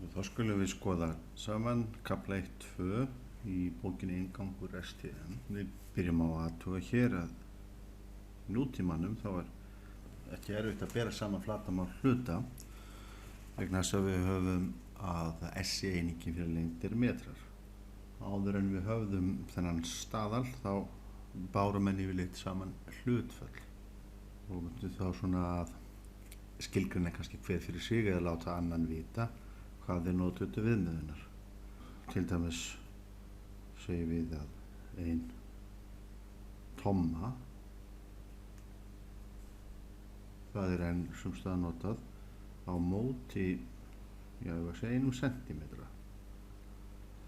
Þá skulum við skoða saman kafla 1-2 í bókinni Inngangur STM. Við byrjum á að athuga hér að í nútímanum þá er ekki erfitt að bera saman flatarmál hluta vegna þess að við höfum að SI-einingin fyrir lengd er metrar. Áður en við höfðum þennan staðal þá bárum menn yfirleitt saman hlutföll og myndum þá svona að skilgreina kannski hver fyrir sig eða láta annan vita hvað þeir notuðu til viðmiðunar. Til dæmis segjum við að 1 tomma, það er enn sums staðar notað á móti, ég var að segja 1 sentimetra.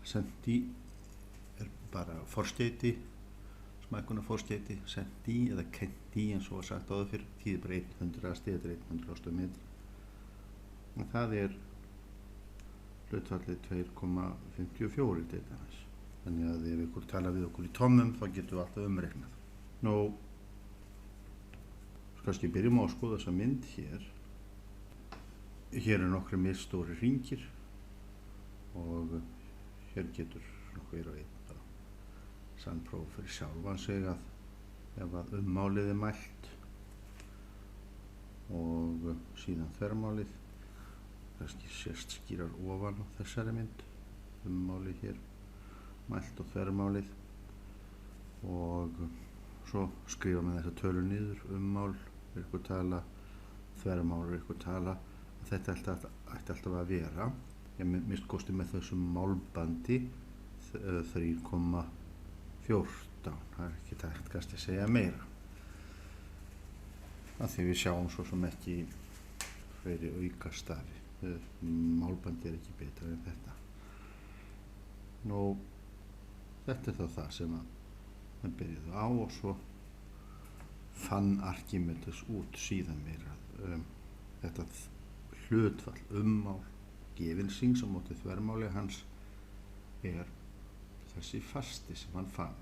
Senti er bara forskeyti, smækkunar forskeyti, senti eða kenti eins og var sagt áður fyrir, þýðir bara 100 eða 100 metra. Og það er hlutfallið 2,54 til dæmis. Þannig að ef ykkur tala við okkur í tommum þá getum við alltaf umreiknað. Nú, kannski byrjum á að skoða þessa mynd hér. Hér er nokkri misstóri hringir og hér getur hver og einn bara sannpróf fyrir sjálfan sig að ef að ummálið er mælt og síðan þvermálið kannski sést skýrar ofan á þessari mynd, ummálið hér mælt og þvermálið og svo skrifa með þessa tölu niður, ummál er ykkur tala, þvermál er ykkur tala. Þetta ætti alltaf að vera, ég mist kosti með þessum málbandi 3,14, það er ekki tækt kannski að segja meira. Af því við sjáum svo sem ekki fleiri aukastafi, málbandi er ekki betra en þetta. Nú, þetta er þá það sem við byrjuðum á og svo fann Archimedes út síðan meira þetta hlutfall ummál gefinsings á móti þvermáli hans er þessi fasti sem hann fann.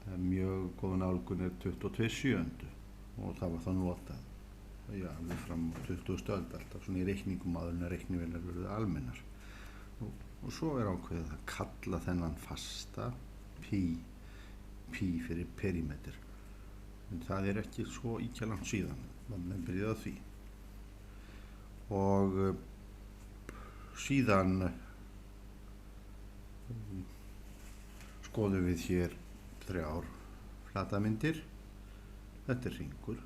Mjög góð nálgun er 22/7 og það var þá notað alveg fram á 20. öld, alltaf svona í reikningum áður en að reiknivélar urðu almennar. Og svo er ákveðið að kalla þennan fasta pi fyrir perimeter. En það er ekki svo ýkja langt síðan, menn byrjaði á því. Og síðan skoðum við hér 3 flatamyndir. Þetta er hringur,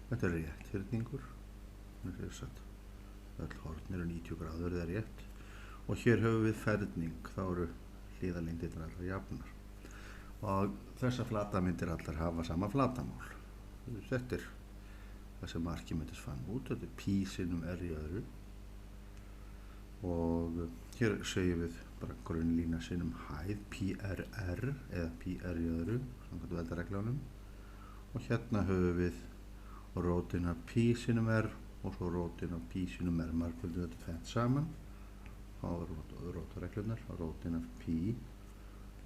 þetta er rétthyrningur, öll horn eru 90 gráður, það er rétt. Og hér höfum við ferning, þá eru hliðarlengdirnar allar jafnar. Og þessar flatamyndir allar hafa sama flatamál. Þetta er það sem Archimedes fann út, þetta er pi sinnum r í öðru. Og hér segjum við bara grunnlína sinnum hæð, pi r eða pi r í öðru, samkvæmt veldareglunum. Og hérna höfum við rótin af pi sinnum r og svo rótin af pi sinnum r, margföldu þetta tvennt saman. Þá er rótareglunar, rótin af pi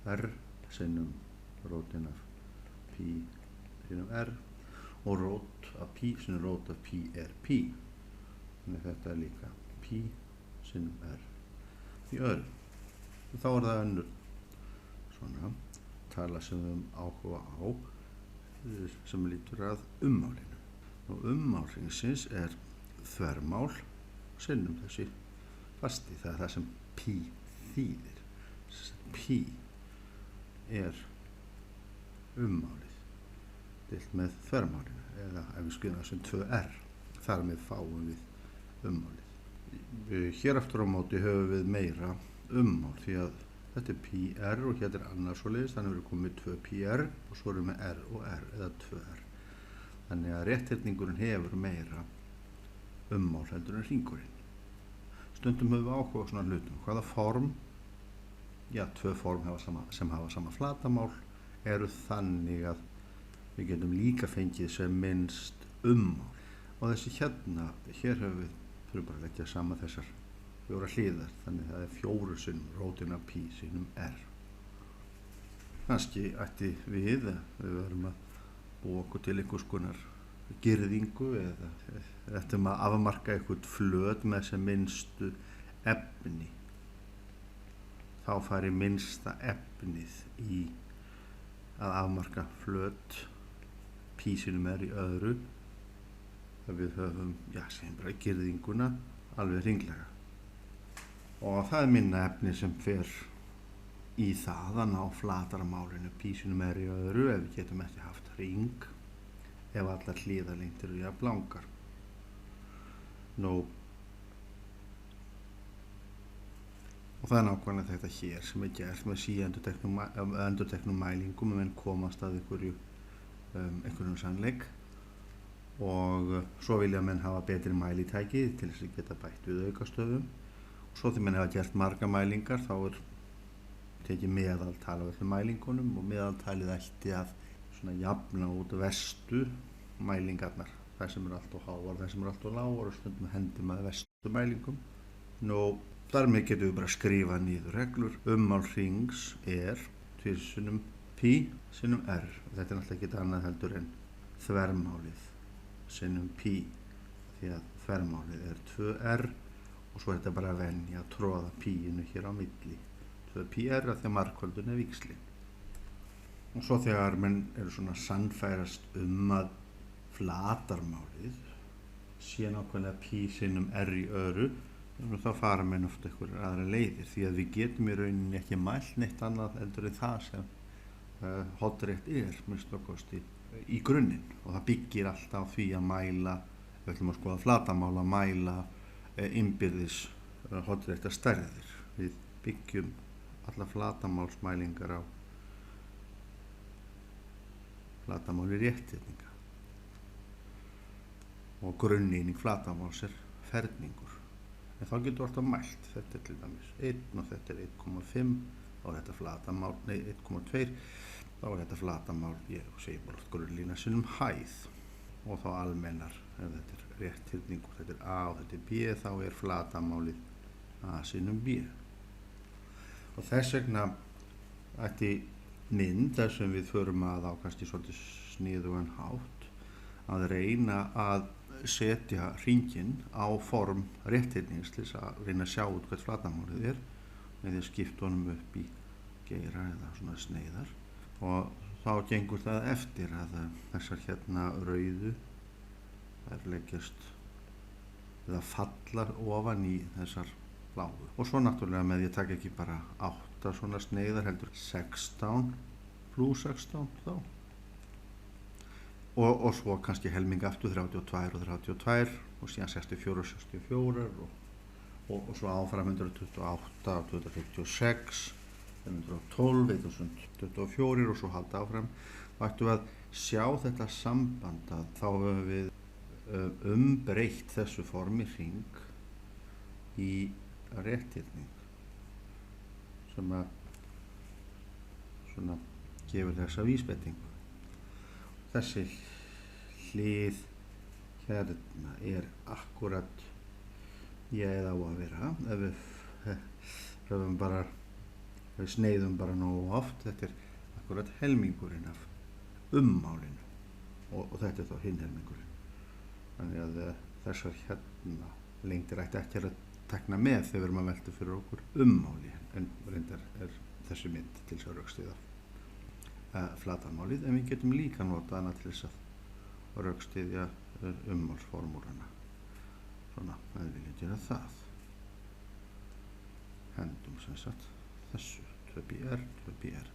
r sinnum rótin af pi sinnum r og rót af pi sinnum rót af pi er pi. Þannig þetta er líka pi sinnum r í öðru. Þá er það önnur svona tala sem við höfum áhuga á sem lítur að ummálinu. Og ummál hringsins er þvermál sinnum þessi fasti, það er það sem pi þýðir. Pi er ummálið deilt með þvermálinu, eða ef við skrifum það sem 2r, þar með fáum við ummálið. Hér aftur á móti höfum við meira ummál því að þetta er pi r og hér er annars svoleiðis, þannig við komum með 2 pi r og svo erum við r og r eða 2r. Þannig að rétthyrningurinn hefur meira ummál heldur en hringurinn. Stundum höfum við áhuga á svona hlutum. Hvaða form, 2 form sem hafa sama flatamál eru þannig að við getum líka fengið sem minnst ummál. Og þessi hérna, hér höfum við þurfum bara að leggja saman þessar 4 hliðar, þannig að það er 4 sinnum rótin af pi sinnum r. Kannski ætti við verum að búa okkur til einhvers konar girðingu eða ættum að afmarka eitthvað flöt með sem minnstu efni, þá fari minnsta efnið í að afmarka flöt pí sinum r í öðru, þegar við höfum, segjum bara girðinguna alveg hringlega. Og það minna efni sem fer í það að ná flatarmálinu pí sinum r í öðru ef við getum ekki haft hring, ef allar hliðarlengdir eru jafn langar. Og það nákvæmlega þetta hér sem gert með síendurteknum mælingum menn komast að einhverjum sannleik, og svo vilja menn hafa betri mælitæki til þess að geta bætt við aukastöðum, og svo þegar menn hafa gert marga mælingar þá tekið meðaltal af öllum mælingunum, og meðaltalið ætti að jafna út verstu mælingarnar, þær sem eru allt of háar, þær sem eru allt of lágar, og stundum hendi maður verstu mælingum. Þar með getum við bara skrifa niður reglur. Ummál hrings er 2 sinnum pí sinnum r. Þetta er náttúrulega ekki annað heldur en þvermálið sinnum pí, því að þvermálið er 2r, og svo er þetta bara að venja að tróða píinu hér á milli. 2πr að því að margföldun er víxlin. Og svo þegar menn eru svona sannfærast að flatarmálið sé nákvæmlega pí sinnum r í öðru, þá fara menn oft einhverjar aðra leiðir, því að við getum í rauninni ekki mælt neitt annað heldur en það sem hornrétt minnst okkosti í grunninn, og það byggir alltaf á því að mæla, við ætlum að skoða flatarmál, að mæla innbyrðis hornréttar stærðir. Við byggjum alla flatarmálsmælingar á flatarmáli rétthyrninga, og grunneining flatarmáls er ferningur. En þá getur alltaf mælt, þetta er til dæmis 1 og þetta er 1,5, þá er þetta flatarmál, 1,2, þá er þetta flatarmál, ég segi bara oft grunnlína sinnum hæð, og þá almennar, ef þetta er rétthyrning og þetta er a og þetta er b, þá er flatarmálið a sinnum b. Og þess vegna ætti mynd, þar sem við förum að á kannski svolítið sniðugan hátt, að reyna að setja hringinn á form rétthyrnings til þess að reyna að sjá út hvert flatarmálið er, með því að skipta honum upp í geira eða svona sneiðar, og þá gengur það eftir að þessar hérna rauðu þær leggjast eða fallar ofan í þessar bláu, og svo náttúrulega með því að taka ekki bara 8 svona sneiðar heldur 16 plus 16 þá, og svo kannski helming aftur 32 og 32 og síðan 64 og 64 og svo áfram 128 og 256, 512, 1024 og svo halda áfram. Þá ættum við að sjá þetta samband að þá höfum við umbreytt þessu formi hring í rétthyrning sem að svona gefur þessa vísbendingu. Þessi hlið hérna er akkurat eða á að vera, ef við sneiðum bara nógu oft, þetta er akkurat helmingurinn af ummálinu, og þetta er þá hinn helmingurinn. Þannig að þessar hérna lengdir ætti ekki að tekna með þegar við erum að velta fyrir okkur ummáli, en reyndar er þessi mynd til þess að rökstyðja flatarmálið, en við getum líka notað hana til þess að rökstyðja ummálsformúlana. Svona, við viljum gera það. Hendum sem sagt þessu 2πr, 2πr.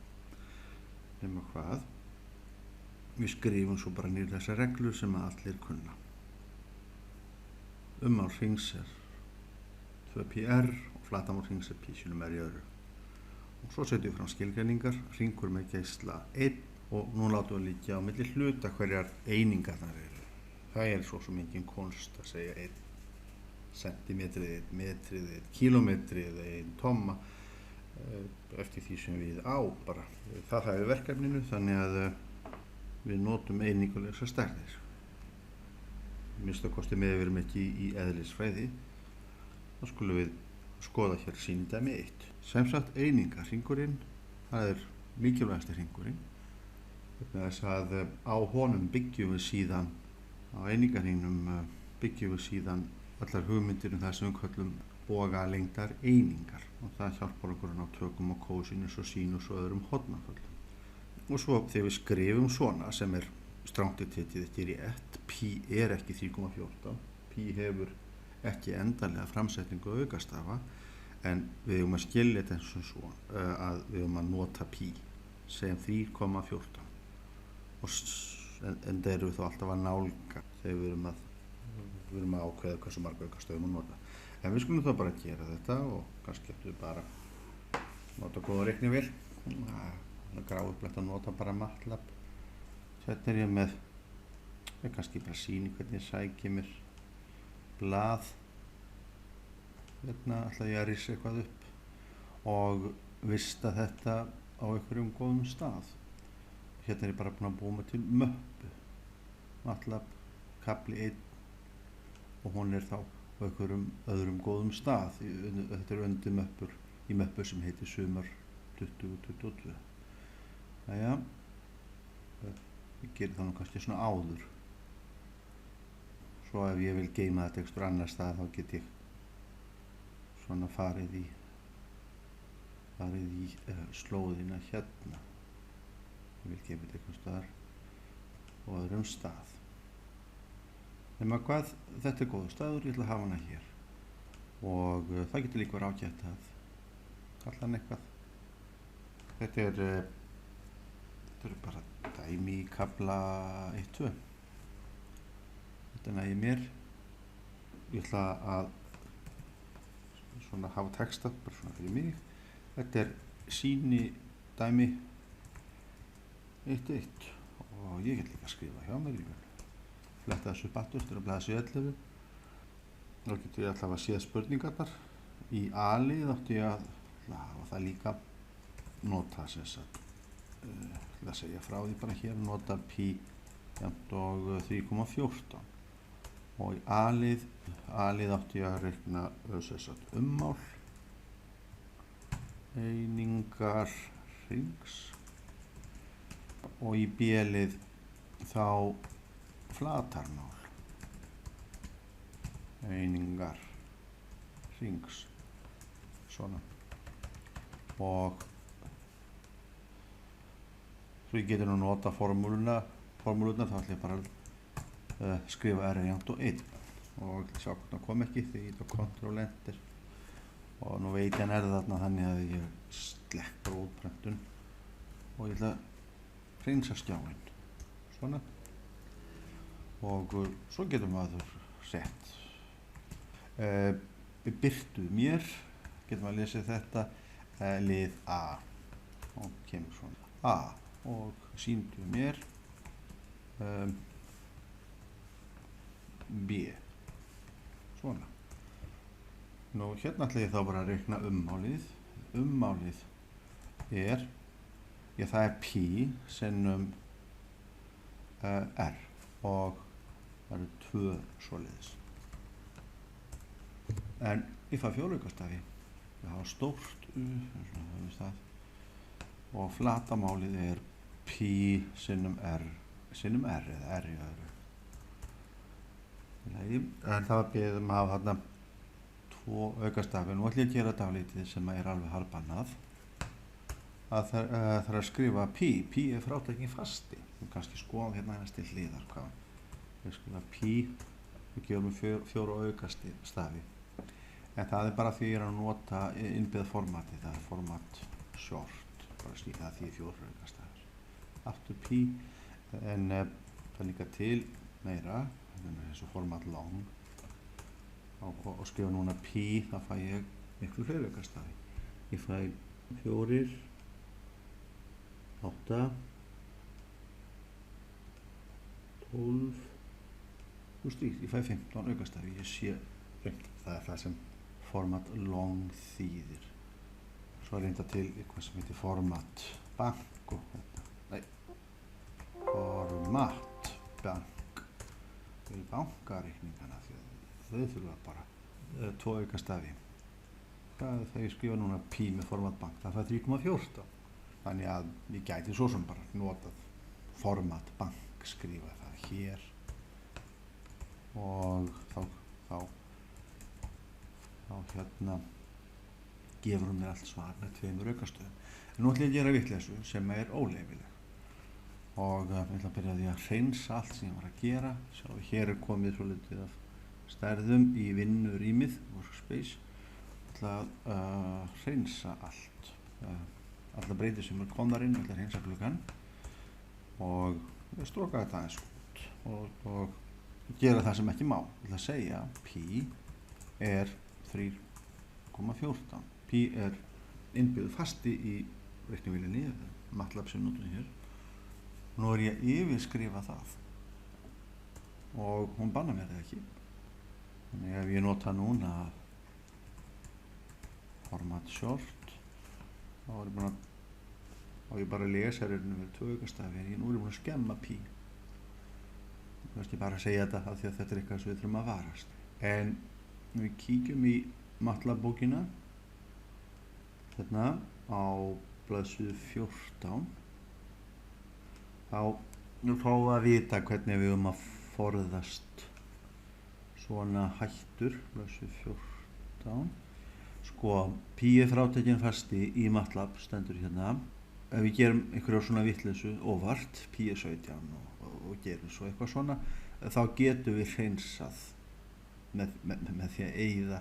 Nema hvað? Við skrifum svo bara niður þessar reglur sem að allir kunna. Ummál hrings er 2πr og flatarmál hrings er pí sinnum r í öðru. Og svo setjum við fram skilgreiningar, hringur með geisla 1, og nú látum við líka á milli hluta hverjar einingarnar eru. Það er svo sem engin konst að segja 1 sentimetrið, 1 metrið, 1 kílómetrið, 1 tomma, eftir því sem við á bara. Það er verkefninu, þannig að við notum einingulegar stærðir. Minnst að kosti með við erum ekki í eðlisfræði, þá skulum við skoða hér sýnidæmi 1. Sem sagt einingar, hringurinn, það er mikilvægasti hringurinn, vegna þess að á honum byggjum við síðan, á einingarhringnum byggjum við síðan allar hugmyndir það sem við köllum bogalengdar einingar og það hjálpar okkur að ná tökum á kósinus og sínus og öðrum hornaföllum. Og svo þegar við skrifum svona sem strangt tekið ekki rétt, pi ekki 3,14, pi hefur ekki endanlega framsetningu aukastafa, en við að skilja þetta eins og svo að við að nota pi sem 3,14 en það eru við þá alltaf að nálga þegar við erum að ákveða hversu marga aukastöfum að nota. En við skulum þá bara gera þetta og kannski getum við bara nota góða reiknivél. Það er gráupplegt að nota bara MATLAB. Þetta ég með kannski bara sýni hvernig ég sæki mér blað. Hérna ætla ég að rissa eitthvað upp og vista þetta á einhverjum góðum stað. Hérna ég bara búin að búa mig til möppu, MATLAB kafli 1 og hún þá á einhverjum öðrum góðum stað. Þetta undir möppur í möppu sem heitir sumar 2022. Jæja, ég geri það nú kannski svona áður. Svo ef ég vil geyma þetta einhver annar stað þá get ég svona farið í slóðina hérna. Ég vil gefa þetta einhvers staðar á öðrum stað. Nema hvað, þetta góður staður, ég ætla að hafa hana hér. Og það getur líka verið ágætt að kalla hann eitthvað. Þetta eru bara dæmi í kafla 1-2. Þetta nægir mér. Ég ætla að svona hafa texta, bara svona fyrir mig. Þetta sýni dæmi 1-1 og ég get líka að skrifa hjá mér. Ég vil fletta þessu upp aftur, þetta er á blaðsíðu 11. Þá getur ég alltaf að séð spurningarnar. Í A-lið átti ég að hafa það líka nota sem sagt. Ég ætla að segja frá því bara hér, nota pi jafnt og 3,14. Og í A-lið átti ég að reikna sem sagt ummál, einingar hrings og í B-lið þá flatarmál, einingar hrings, svona. Og svo ég geti nú nota formúluna þá ætla ég bara að skrifa r jafnt og 1 og sjá hvort það kom ekki því ég tók Ctrl Enter og nú veit ég hann þarna þannig að ég slekk útprentun og ég ætla að hreinsa skjáinn svona og svo getur maður sett birtu mér getum að lesa þetta lið A og kemur svona A og sýndu mér B svona. Nú hérna ætla ég þá bara að reikna ummálið. Ummálið það pi sinnum r og það eru 2 svoleiðis. En ég fæ fjóraaukastafi. Ég hafa stórt og flatamálið pi sinnum r eða r í öðru. En það var beðið að hafa þarna 2 aukastafi. Nú ætlum ég að gera dálítið sem alveg hálfbannað. Það þarf að skrifa pi. Pi frátæking fasti. Þú kannski skoða hérna til hliðar hvað. Ég skrifa pi og gefum 4 aukastafi. En það bara því ég að nota innbyggða formati. Það format short. Bara slíka því 4 aukastafir. Aftur pi. En það líka til meira. Þessu format long og skrifa núna pi, þá fæ ég miklu fleiri aukastafi. Ég fæ 4, 8, 12, ég fæ 15 aukastafi. Ég sé það það sem format long þýðir. Svo reynda til eitthvað sem heitir format bank og format bank. Í bankareikningana því að þau þurfa bara 2 aukastafi. Þegar ég skrifa núna pi með format bank það fær 3,14. Þannig að ég gæti svo sem bara notað format bank, skrifa það hér og þá þá gefur hún mér allt svar með 2 aukastöðum. En nú ætla ég að gera vitleysu sem er óleyfileg og ég ætla að byrja því að hreinsa allt sem ég var að gera. Sjáu, hér er komið svolítið af stærðum í vinnurýmið, workspace. Ég ætla að hreinsa allt, allar breytir sem er komnar inn, ég ætla að hreinsa gluggann og stroka þetta aðeins út og gera það sem ekki má. Ég ætla að segja pi er 3,14. Pi er innbyggður fasti í reiknivélinni, MATLAB sem notum hér. Nú er ég að yfirskrifa það og hún bannar mér það ekki. Þannig ef ég nota núna format short, þá er ég búin að, ég bara lesa hérna með 2 aukastafi, en nú er ég búin að skemma pi. Kannski bara að segja þetta af því að þetta er eitthvað sem við þurfum að varast. En við kíkjum í MATLAB bókina, hérna á blaðsíðu 14. Þá fáum við að vita hvernig við að forðast svona hættur, blaðsíðu 14. Sko, pi er frátekinn fasti í MATLAB, stendur hérna. Ef við gerum einhverja svona vitleysu óvart, pi er 17 og gerum svo eitthvað svona, þá getum við hreinsað með því að eyða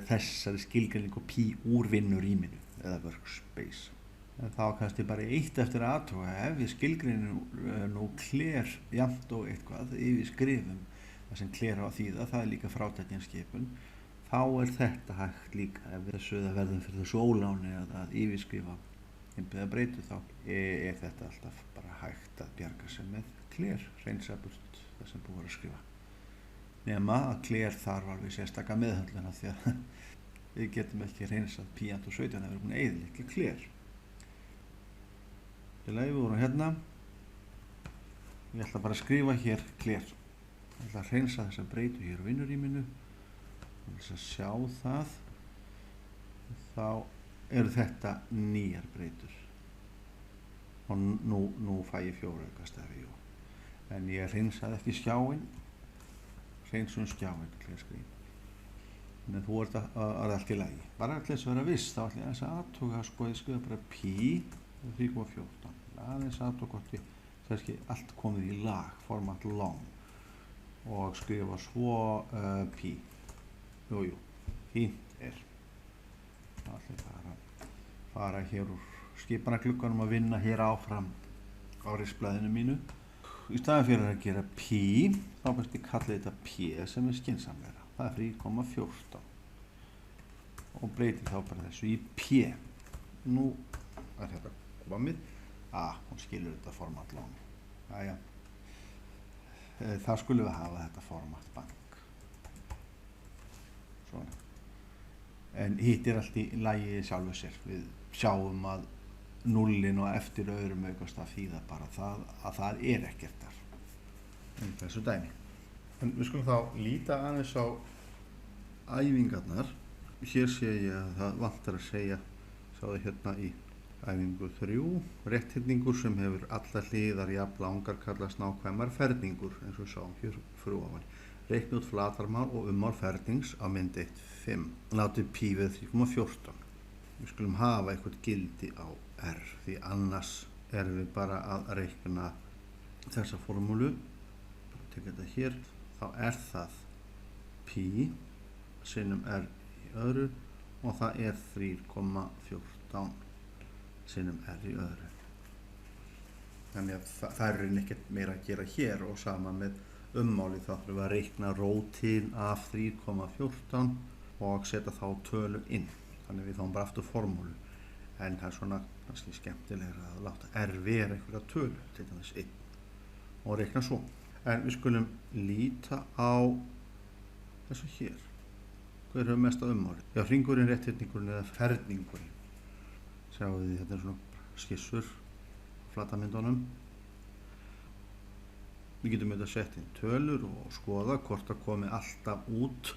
þessari skilgreiningu pi úr vinnurýminu eða workspace. En þá kannski bara eitt eftir að athuga, ef við skilgreinum nú clear jafnt og eitthvað yfir skrifum það sem clear á að þýða, það er líka frátekinn skipun, þá er þetta hægt líka. Ef þessu það verðum fyrir þessu óláni að yfirskrifa innbyggða breytu, þá er þetta alltaf bara hægt að bjarga sig með clear, hreinsa burt það sem búið að skrifa. Nema að clear þarf alveg sérstaka meðhöndluna því að við getum ekki hreinsað pi og 17 ef við erum búin að eyðileggja clear. Við vorum hérna, ég ætla bara að skrifa hér clear. Ég ætla að hreinsa þessa breytu hér á vinnurýminu. Ég ætla að sjá það. Þá eru þetta nýjar breytur. Og nú fæ ég 4 aukastafi. En ég hreinsaði ekki skjáinn. Hreinsum skjáinn, clear screen. En þú ert að allt í lagi. Bara til þess að vera viss, þá ætla ég að athuga, sko, ég skrifa bara pi 3,14. Aðeins aðtökkoti, kannski allt komið í lag, format long og skrifa svo pi. Jú, fínt er. Það ætla ég að fara hér úr skipanaglugganum að vinna hér áfram á risblaðinu mínu. Í staðinn fyrir að gera pi, þá kannski kalla þetta p sem er skynsamlega. Það er 3,14 og breytir þá bara þessu í p. Nú er þetta komið. Hún skilur þetta format long. Jæja. Þá skulum við hafa þetta format bank. Svona. En hitt er allt í lagi sjálfu sér. Við sjáum að nullin og eftir öðrum aukastaf þýða bara það að það er ekkert þar. En þessu dæmi. En við skulum þá líta aðeins á æfingarnar. Hér sé ég að það vantar að segja, sjáðu hérna í æfingu 3, rétthyrningur sem hefur allar hliðar jafn langar kallast nákvæmar ferningur, eins og við sáum hér fyrir ofan. Reikna út flatarmál og ummál fernings á mynd 1,5. Látið pi við 3,14. Við skulum hafa eitthvað gildi á r, því annars erum við bara að reikna þessa formúlu. Bara tekja þetta hér, þá er það pi sinnum r í öðru og það er 3,14 sinnum r í öðru. Þannig að það er ekkert meira að gera hér og sama með ummáli, þá þurfum við að reikna rótin af 3,14 og setja þá tölu inn. Þannig við fáum bara aftur formúlu. En það er svona kannski skemmtilega að láta r vera einhverja tölu, til dæmis 1 og reikna svo. En við skulum líta á þessu hér. Hver hefur mesta ummáli? Já, hringurinn, rétthyrningurinn eða ferningurinn. Sjáu því þetta er svona skissur á flatamyndunum. Við getum auðvitað sett inn tölur og skoða hvort það komi alltaf út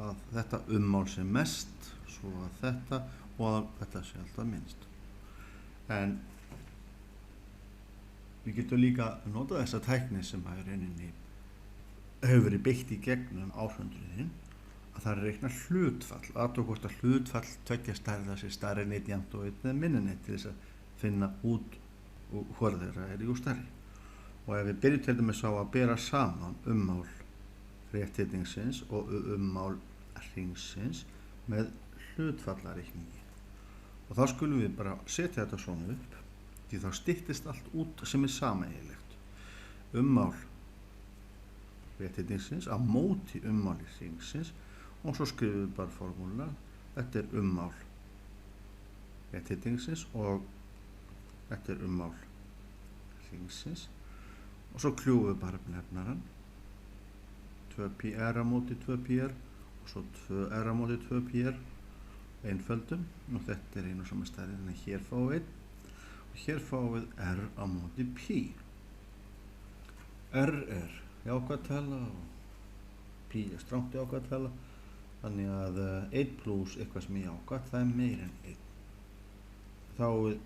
að þetta ummál sé mest, svo að þetta og að þetta sé alltaf minnst. En við getum líka notað þessa tækni sem hefur verið beitt í gegnum árhundruðin að það er reikna hlutfall, aðtók hvort að hlutfall tveggja stærða sé stærri en 1 jafnt og 1 eða minni en 1 til þess að finna út hvor þeirra er jú stærri. Og ef við byrjum til dæmis á að bera saman ummál rétthyrningsins og ummál hringsins með hlutfallareikningi. Og þá skulum við bara setja þetta svona upp, því þá styttist allt út sem er sameiginlegt. Ummál rétthyrningsins á móti ummáli hringsins, og svo skrifum við bara formúluna. Þetta er ummál rétthyrningsins og þetta er ummál hringsins. Og svo kljúfum við bara nefnarann. 2πr á móti 2πr og svo 2r á móti 2πr, einföldum, og þetta er einu sama stærri, þannig að hér fáum við 1 og hér fáum við r á móti π. R er jákvæð tala og π er strangt jákvæð tala, þannig að 1 pluss eitthvað sem er jákvæð, það er meira en 1. Þá er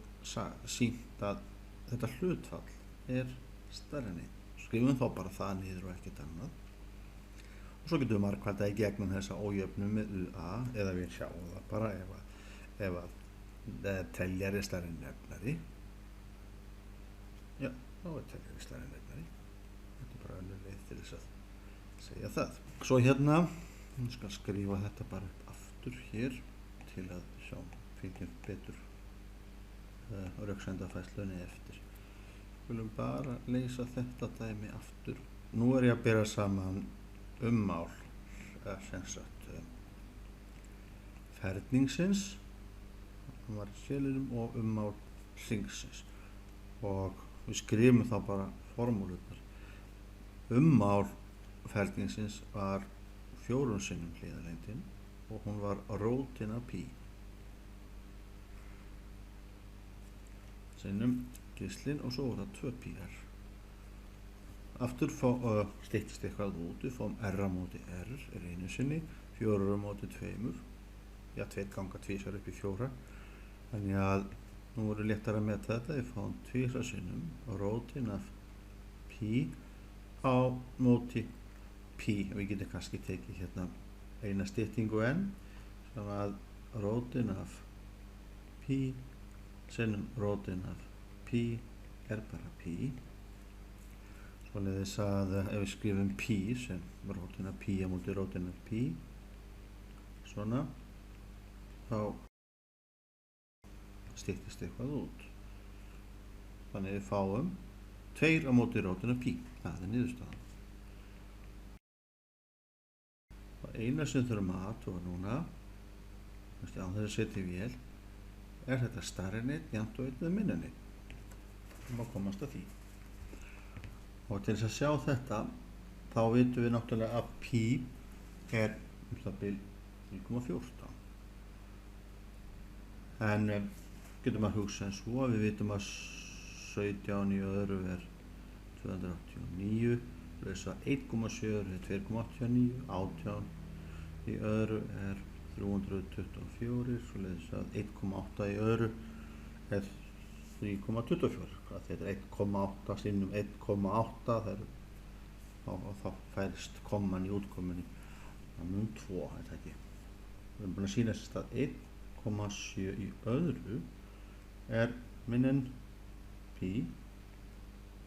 sýnt að þetta hlutfall er stærri en 1. Skrifum þá bara það niður og ekkert annað. Og svo getum við margfaldað í gegnum þessa ójöfnu með UA, eða við sjáum það bara ef að teljari er stærri en nefnari. Já, þá er teljari stærri en nefnari. Þetta er bara önnur leið til þess að segja það. Svo hérna, ég skal skrifa þetta bara upp aftur hér til að sjá fylgjum betur röksemdafærslunni eftir. Við viljum bara leysa þetta dæmi aftur. Nú er ég að bera saman ummál ferningsins og ummál hringsins, og við skrifum þá bara formúlurnar. Ummál ferningsins var 4 sinnum hliðarlengdin og hún var rótin af π sinnum geislinn, og svo var það 2πr. Aftur styttist eitthvað út, við fáum r á móti r er einu sinni, 4 á móti 2, já 2 ganga 2 upp í 4, þannig að nú er léttar að meta þetta, við fáum 2 sinnum rótin af π á móti π, og við getum kannski tekið hérna eina styttingu enn, sem að rótin af π sinnum rótin af π er bara π. Svoleiðis að ef við skrifum π sem rótin af π á móti rótin af π, svona, þá styttist eitthvað út. Þannig við fáum 2 á móti rótin af π. Það er niðurstaðan. Það eina sem þurfum að athuga núna, á þess að setja í vél, er þetta stærri en 1 jafnt og 1 eða minni en 1. Við má komast að því. Og til þess að sjá þetta, þá vitum við náttúrulega að π er það bil 0,14. En getum að hugsa eins svo að við vitum að 17 í öðru er 289, þess að 1,7 er 2,89, 18 í öðru er 324, svoleiðis að 1,8 í öðru er 3,24. Þetta er 1,8 sinnum 1,8, þá færist komman í útkomunni. Það er 2, þetta ekki. Við erum búin að sýna þess að 1,7 í öðru er minni en π,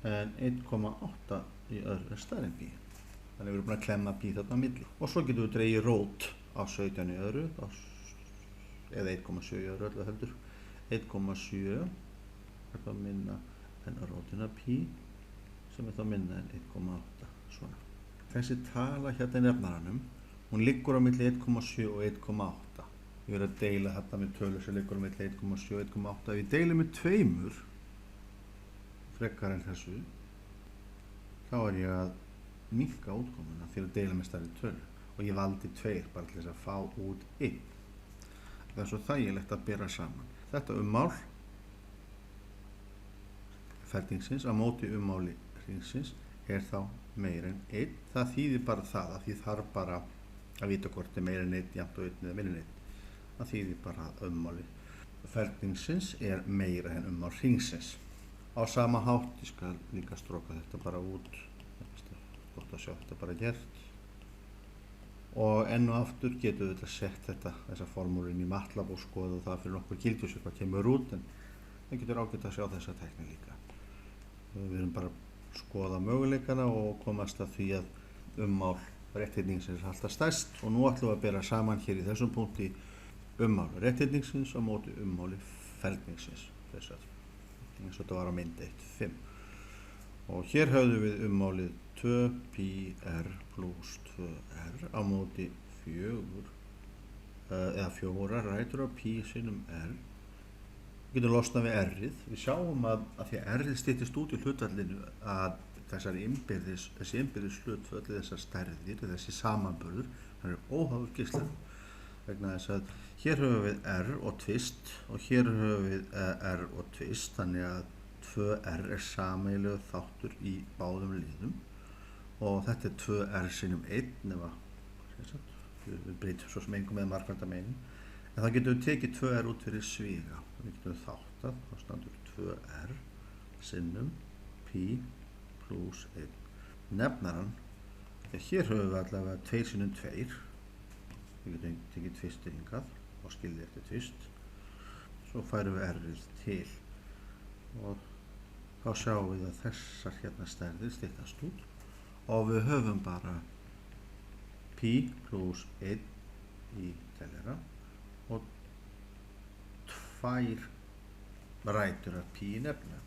en 1,8 í öðru er stærri en π. Þannig við erum búin að klemma π þarna á milli. Og svo getum við dregið rót á 17 í öðru, eða 1,7 í öðru öllu heldur. 1,7 er þá minna en rótin af π, sem er þá minna en 1,8, svona. Þessi tala hérna í nefnaranum, hún liggur á milli 1,7 og 1,8. Ég verið að deila þetta með tölur sem liggur á milli 1,7 og 1,8. Ef ég deili með 2 frekar en þessu, þá er ég að minnka útkomuna fyrir að deila með stærri tölur. Og ég valdi 2 bara til þess að fá út 1. Það er svo þægilegt að bera saman. Þetta ummál ferningsins á móti ummáli hringsins er þá meira en 1. Það þýðir bara það, að því þarf bara að vita hvort er meira en 1 jafnt og 1 eða minni en 1. Það þýðir bara að ummáli ferningsins er meira en ummál hringsins. Á sama hátt, ég skal líka stróka þetta bara út. Þetta er gott að sjá þetta bara gert. og enn og aftur getum við þetta sett þessa formúlu inn í MATLAB og skoða það fyrir nokkur gildjus hvað kemur út, en það getur ágætt að sjá þessa tækni líka. Við erum bara að skoða möguleikana og komast að því að ummál rétthyrningsins er alltaf stærst, og nú ætlum við að bera saman hér í þessum punkti ummál rétthyrningsins á móti ummáli ferningsins, eins og þetta var á mynd 1.5. Og hér höfðum við ummálið 2πr plus 2r á móti 4 rætur af pi sinnum r. Við getum losnað við r-ið. Við sjáum að því að r-ið styttist út í hlutfallinu að þessi innbyrðis hlutföll, þessar stærðir, þessi samanburður, það er óháður geislan, vegna þess að hér höfum við r og tvist og hér höfum við r og tvist, þannig að 2r er sameiginlegur þáttur í báðum liðum, og þetta er 2r sinnum 1 nema, við breytum svo sem engum með margfaldameinin, en þá getum við tekið 2r út fyrir sviga. Við getum þáttað, þá standur 2r sinnum pi plus 1. Nefnaran, hér höfum við allavega 2 sinnum 2. Við getum tekið tvistið hingað og skilið eftir tvist. Svo færum við r-ið til og þá sjáum við að þessar hérna stærðir styttast út og við höfum bara pi plus 1 í teljara og 2 rætur af pi í nefna.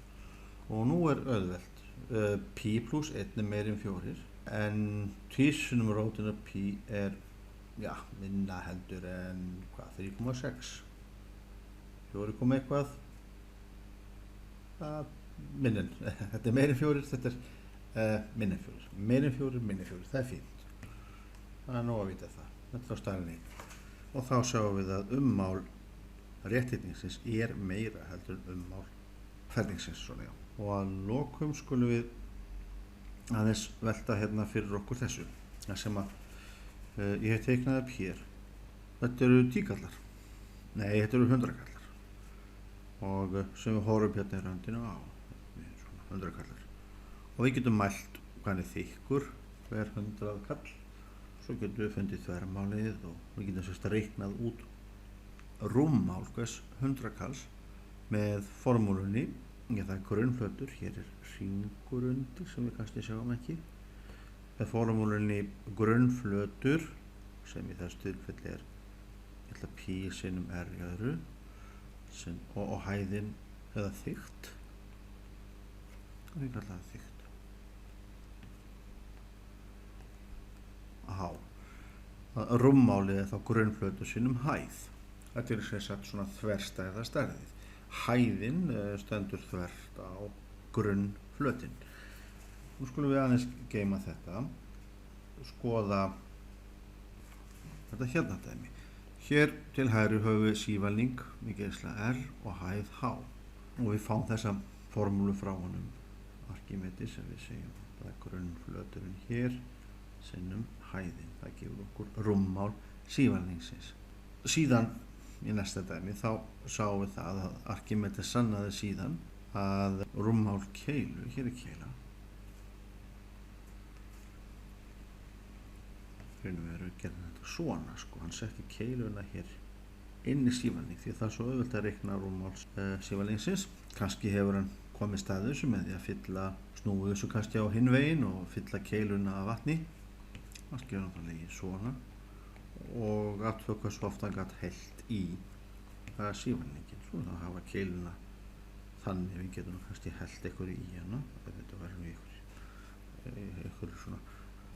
Og nú er auðvelt. Pi plus 1 er meir en 4, en 2 sinnum rótin af pi er minna heldur en 3,6. 4 komma eitthvað. Minna, þetta er meir en 4, þetta er minna en 4. Meir en 4, minna en 4, það er fínt. Það er nóg að vita það. Þetta er á staðinni. Og þá sjáum við að ummál rétthyrningsins er meira heldur en ummál ferningsins. Og að lokum skulum við aðeins velta hérna fyrir okkur þessu. Það sem að ég hef teiknað upp hér. Þetta eru 10-gallar. Nei, þetta eru 100-gallar. Og sem við horfum hérna í röndinu á. 100-gallar. Og við getum mælt hvað hann er þykkur, hver 100 kall. Svo getum við fundið þvermálið og við getum sérst reiknað út rúmmál hvers 100 kalls með formúlunni. Það er grunnflötur, hér er hringur undir sem við kannski sjáum ekki. Með formúlunni grunnflötur sem í þessu tilfelli er pi sinnum r í öðru og hæðin eða þykkt. Við kallum það þykkt. Rúmmálið er þá grunnflötur sinnum hæð. Þetta er sem sagt svona þverstæða stærðið. Hæðin stendur þvert á grunnflötinn. Nú skulum við aðeins geyma þetta, skoða þetta hérna dæmi. Hér til hægri höfum við sívalning með geisla r og hæð h. Og við fáum þessa formúlu frá honum Arkímedes sem við segjum. Það er grunnflöturinn hér sinnum hæðin. Það gefur okkur rúmmál sívalningsins. Síðan í næsta dæmi þá sáum við það að Arkímedes sannaði síðan að rúmmál keilu, hér er keila, fyrir við erum gerðin þetta svona, hann setti keiluna hér inn í sívalning því það er svo auðvelt að reikna rúmmál sívalningsins. Kannski hefur hann komið stað þessu með því að fylla snúið þessu kannski á hinn veginn og fylla keiluna af vatni. Kannski hefur hann það legið svona og athuga hversu oft hann gat hellt í sívalningin. Svo þá hafa keiluna þannig við getum kannski hellt eitthvað í hana, þetta verður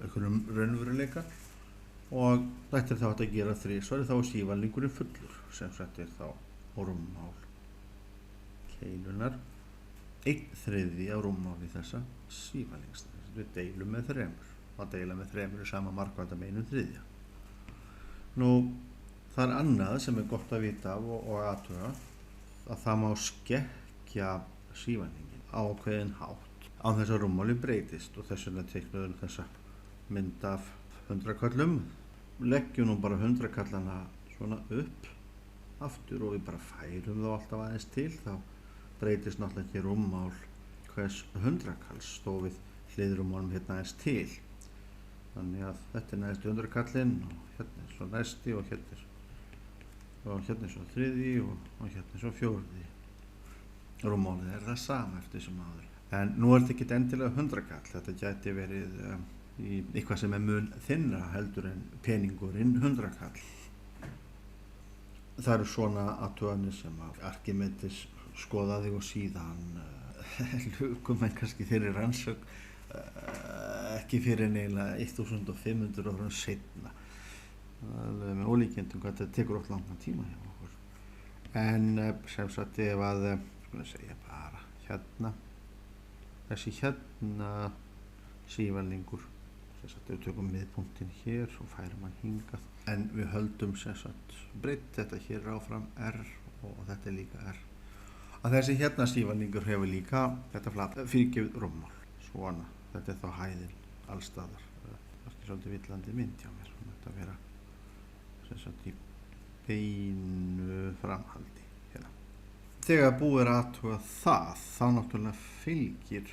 einhverjum raunveruleika, og þetta er þá hægt að gera þrisvar, þá er sívalningurinn fullur, sem sagt er þá rúmmál keilunar 1/3 af rúmmáli þessa sívalnings. Við deilum með 3. Að deila með 3 er sama margfaldamein 1/3. Nú, það er annað sem er gott að vita af og athuga, að það má skekkja sívalningin á ákveðinn hátt án þess að rúmmáli breytist, og þess vegna teiknum við þessa mynd af 100 köllum. Leggjum nú bara 100 kallana svona upp aftur og við bara færum þá alltaf aðeins til, þá breytist náttúrulega ekki rúmmál hvers 100 kalls þó við hliðrúmmálum hérna aðeins til. Þannig að þetta næsti undirkallinn og hérna svo næsti og hérna svo þriðji og hérna svo fjórði. Rúmmálið það sama eftir sem áður. En nú þetta ekki endilega 100 kall, þetta gæti verið í eitthvað sem mun þynnra heldur en peningurinn 100 kall. Það eru svona athuganir sem Arkimedes skoðaði og síðan lukum en kannski þeirri rannsókn ekki fyrir eiginlega 1500 árum seinna. Alveg með ólíkindum hvað þetta tekur oft langan tíma hjá okkur. En sem sagt ef að, skulum segja bara hérna, þessi hérna sívalningur, sem sagt við tökum miðpunktinn hér og færum hann hingað. En við höldum sem sagt breytt þetta hér áfram R og þetta líka R. Að þessi hérna sívalningur hefur líka þetta flat fyrirgefið rúmmál. Svona, þetta þá hæðin allstaðar. Það er svolítið villandi mynd hjá mér. Þetta vera sem sagt í beinu framhaldi hérna. Þegar búið að athuga það, þá náttúrulega fylgir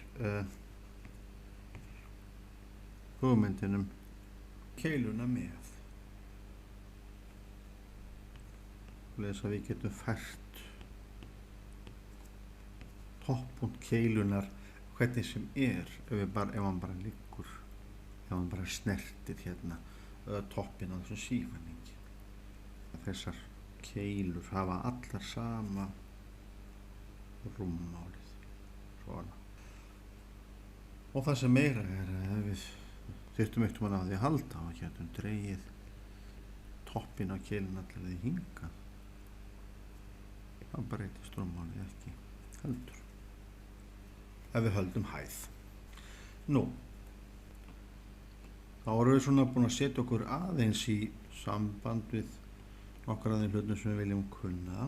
hugmyndinum keiluna með. Þess að við getum fært toppunkt keilunar hvernig sem ef hann bara liggur, ef hann bara snertir hérna toppinn á þessum sívalningi. Þessar keilur hafa allar sama rúmmálið. Svona. Og það sem meira að við þyrftum einhvern veginn á því að halda og getum dregið toppinn á keilun allar því hingað. Það breytist rúmmálið ekki heldur. Ef við höldum hæð. Nú, þá erum við svona búin að setja okkur aðeins í samband við okkar aðeins hlutum sem við viljum kunna.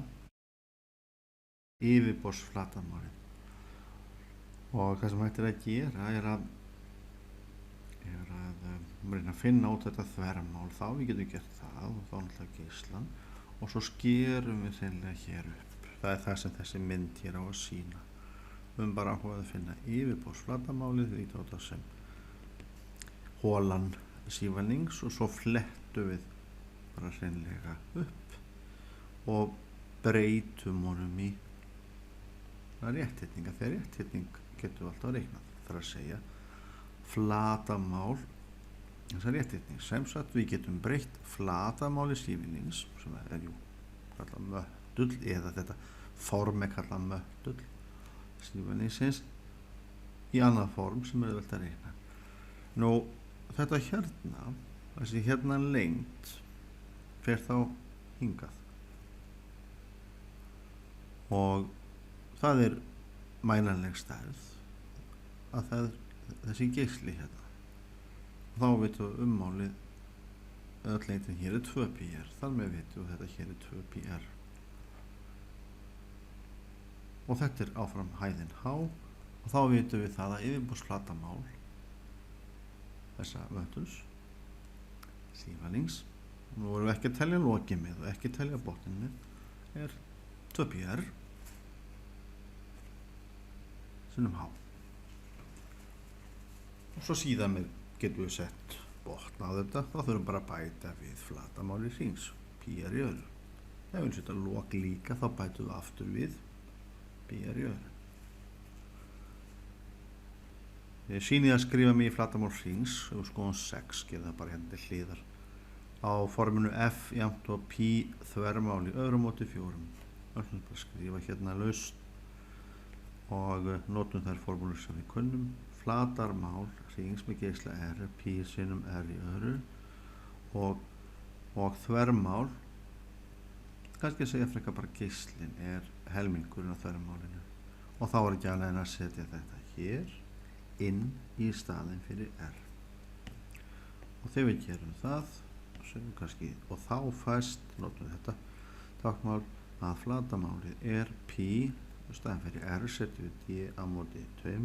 Yfirborðsflatarmálið. Og það sem hægt að gera er að reyna að finna út þetta þvermál. Þá við getum gert það og þá náttúrulega geislan og svo skerum við hreinlega hér upp. Það er það sem þessi mynd hér á að sýna. Við bara áhugað að finna yfirborðsflatarmálið, við lítum á þetta sem holan sívalnings og svo flettum við bara hreinlega upp og breytum honum í rétthyrninga. Þegar rétthyrning getum við alltaf reiknað. Það er að segja flatarmál þessar rétthyrning. Sem sagt við getum breytt flatarmáli sívalnings sem jú kallað möttull eða þetta form kallað möttull sívalningsins í annað form sem auðvelt að reikna. Nú, þetta hérna, þessi hérna lengd fer þá hingað og það er mælanleg stærð að það er þessi geisli hérna. Þá vitum við ummálið öll lengdin hér er 2πr, þar með vitum við þetta hér er 2πr. Og þetta er áfram hæðin H og þá vitum við það að yfirborðsflatarmál þessa möttuls sívalnings, nú vorum við ekki að telja lokið með og ekki að telja botninn með, er 2πr sinnum H. Og svo síðan getum við sett botn á þetta, þá þurfum við bara að bæta við flatarmáli hrings, πr í öðru. Ef við setja lok líka þá bætum við aftur við πr í öðru. Ég sýni að skrifa mig í flatarmál hrings og skoðum 6, gera það bara hérna til hliðar á forminu f jafnt og pi þvermál í öðru móti 4. Þannig að bara skrifa hérna laust og notum þær formúlur sem við kunnum. Flatarmál hrings með geisla r, pi sinnum r í öðru og þvermál, kannski að segja frekar bara geislinn er helmingurinn á þvermálinu og þá er ekki alveg að setja þetta hér inn í staðinn fyrir r. Og þegar við gerum það, og þá fæst, notum við þetta táknmál, að flatarmálið er pi, í staðinn fyrir r setjum við d á móti 2,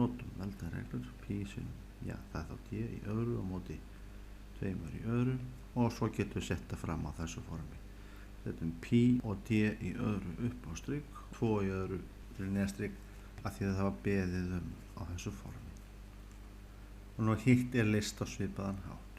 notum veldareglur, pi sinnum, já það er þá d í öðru á móti 2 í öðru og svo getum við setta fram á þessu formi. Þetta pi og d í öðru upp á strik, 2 í öðru til neðstrik af því að það var beðið á þessu formi. og nú hitt er list á svipaðan hátt.